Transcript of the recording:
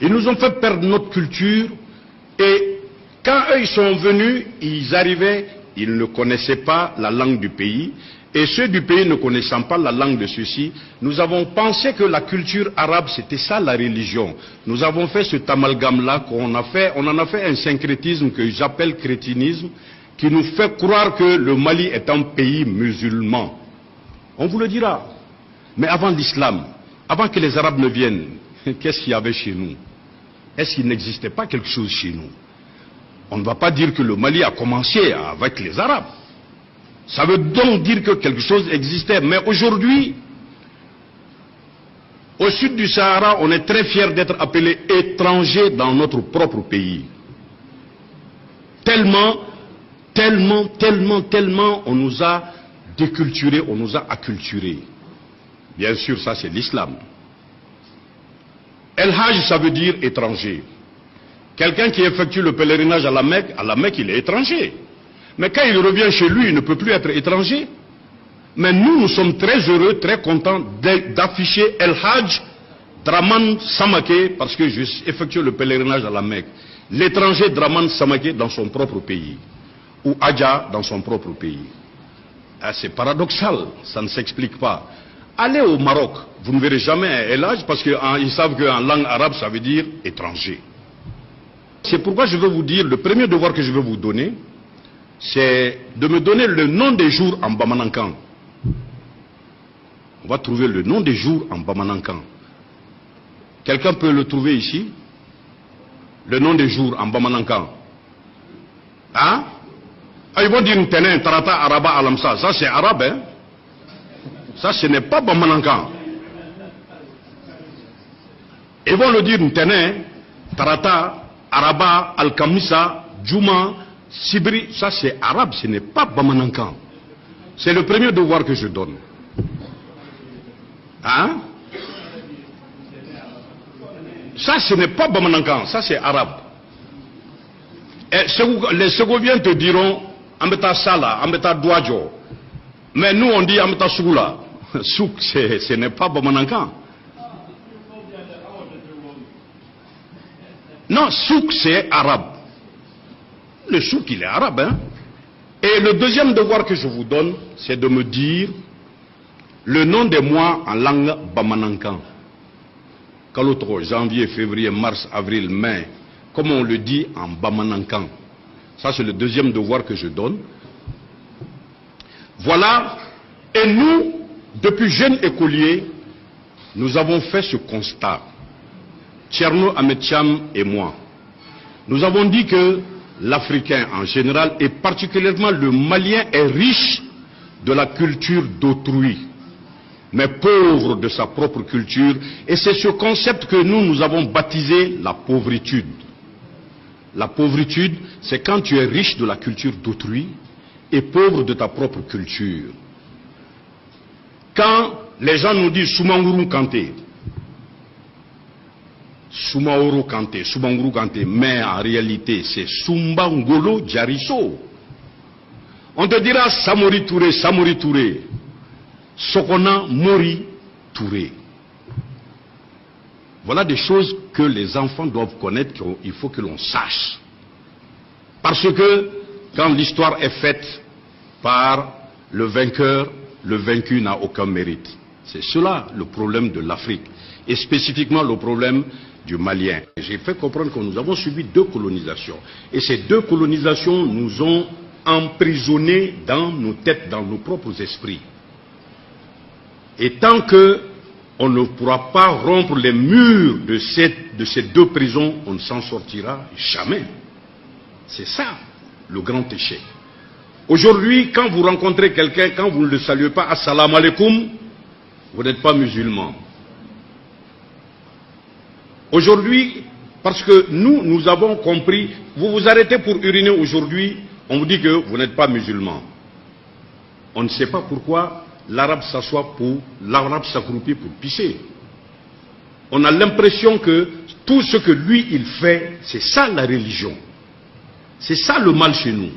Ils nous ont fait perdre notre culture. Et quand eux ils sont venus, ils arrivaient, ils ne connaissaient pas la langue du pays. Et ceux du pays ne connaissant pas la langue de ceux-ci, nous avons pensé que la culture arabe, c'était ça la religion. Nous avons fait cet amalgame-là, on en a fait un syncrétisme que j'appelle crétinisme, qui nous fait croire que le Mali est un pays musulman. On vous le dira. Mais avant l'islam, avant que les Arabes ne viennent, qu'est-ce qu'il y avait chez nous? Est-ce qu'il n'existait pas quelque chose chez nous? On ne va pas dire que le Mali a commencé avec les Arabes. Ça veut donc dire que quelque chose existait. Mais aujourd'hui, au sud du Sahara, on est très fiers d'être appelés étrangers dans notre propre pays. Tellement on nous a déculturés, on nous a acculturés. Bien sûr, ça c'est l'islam. El Hajj, ça veut dire étranger. Quelqu'un qui effectue le pèlerinage à la Mecque, il est étranger. Mais quand il revient chez lui, il ne peut plus être étranger. Mais nous sommes très heureux, très contents d'afficher El Hajj Draman Samake, parce que je effectue le pèlerinage à la Mecque. L'étranger Draman Samake dans son propre pays. Ou Adja dans son propre pays. Ah, c'est paradoxal, ça ne s'explique pas. Allez au Maroc, vous ne verrez jamais El Hajj parce qu'ils savent qu'en langue arabe ça veut dire étranger. C'est pourquoi je veux vous dire, le premier devoir que je veux vous donner, c'est de me donner le nom des jours en Bamanankan. On va trouver le nom des jours en Bamanankan. Quelqu'un peut le trouver ici? Le nom des jours en Bamanankan. Hein? Ah, ils vont dire Ntene, Tarata, Araba, Alamsa. Ça c'est arabe, hein? Ça ce n'est pas Bamanankan. Ils vont le dire Ntene, Tarata, Araba, Al-Kamisa, Djouma, Sibri. Ça c'est arabe, ce n'est pas Bamanankan. C'est le premier devoir que je donne. Hein? Ça ce n'est pas Bamanankan, ça c'est arabe. Et les Ségoviens te diront Ambeta Sala, Ambeta Douadjo. Mais nous on dit Ambeta Soula. Souk, ce n'est pas Bamanankan. Non, souk c'est arabe. Le souk il est arabe, hein. Et le deuxième devoir que je vous donne, c'est de me dire le nom des mois en langue Bamanankan. Kalotro, janvier, février, mars, avril, mai. Comme on le dit en Bamanankan. Ça c'est le deuxième devoir que je donne. Voilà. Et nous, depuis jeunes écoliers, nous avons fait ce constat. Tcherno Ametcham et moi. Nous avons dit que l'Africain en général, et particulièrement le Malien, est riche de la culture d'autrui, mais pauvre de sa propre culture. Et c'est ce concept que nous avons baptisé la pauvritude. La pauvritude, c'est quand tu es riche de la culture d'autrui et pauvre de ta propre culture. Quand les gens nous disent Soumanguru Kanté, Soumaoro Kanté, Soumanguru Kanté, mais en réalité c'est Soumbangolo Diarisso. On te dira Samori Touré, Sokona Mori Touré. Voilà des choses que les enfants doivent connaître, qu'il faut que l'on sache. Parce que quand l'histoire est faite par le vainqueur, le vaincu n'a aucun mérite. C'est cela le problème de l'Afrique. Et spécifiquement le problème du Malien. J'ai fait comprendre que nous avons subi 2 colonisations. Et ces 2 colonisations nous ont emprisonnés dans nos têtes, dans nos propres esprits. Et tant que on ne pourra pas rompre les murs de ces 2 prisons, on ne s'en sortira jamais. C'est ça le grand échec. Aujourd'hui, quand vous rencontrez quelqu'un, quand vous ne le saluez pas, assalamu alaikum, vous n'êtes pas musulman. Aujourd'hui, parce que nous avons compris, vous vous arrêtez pour uriner aujourd'hui, on vous dit que vous n'êtes pas musulman. On ne sait pas pourquoi l'arabe s'accroupit pour pisser. On a l'impression que tout ce que lui il fait, c'est ça la religion. C'est ça le mal chez nous.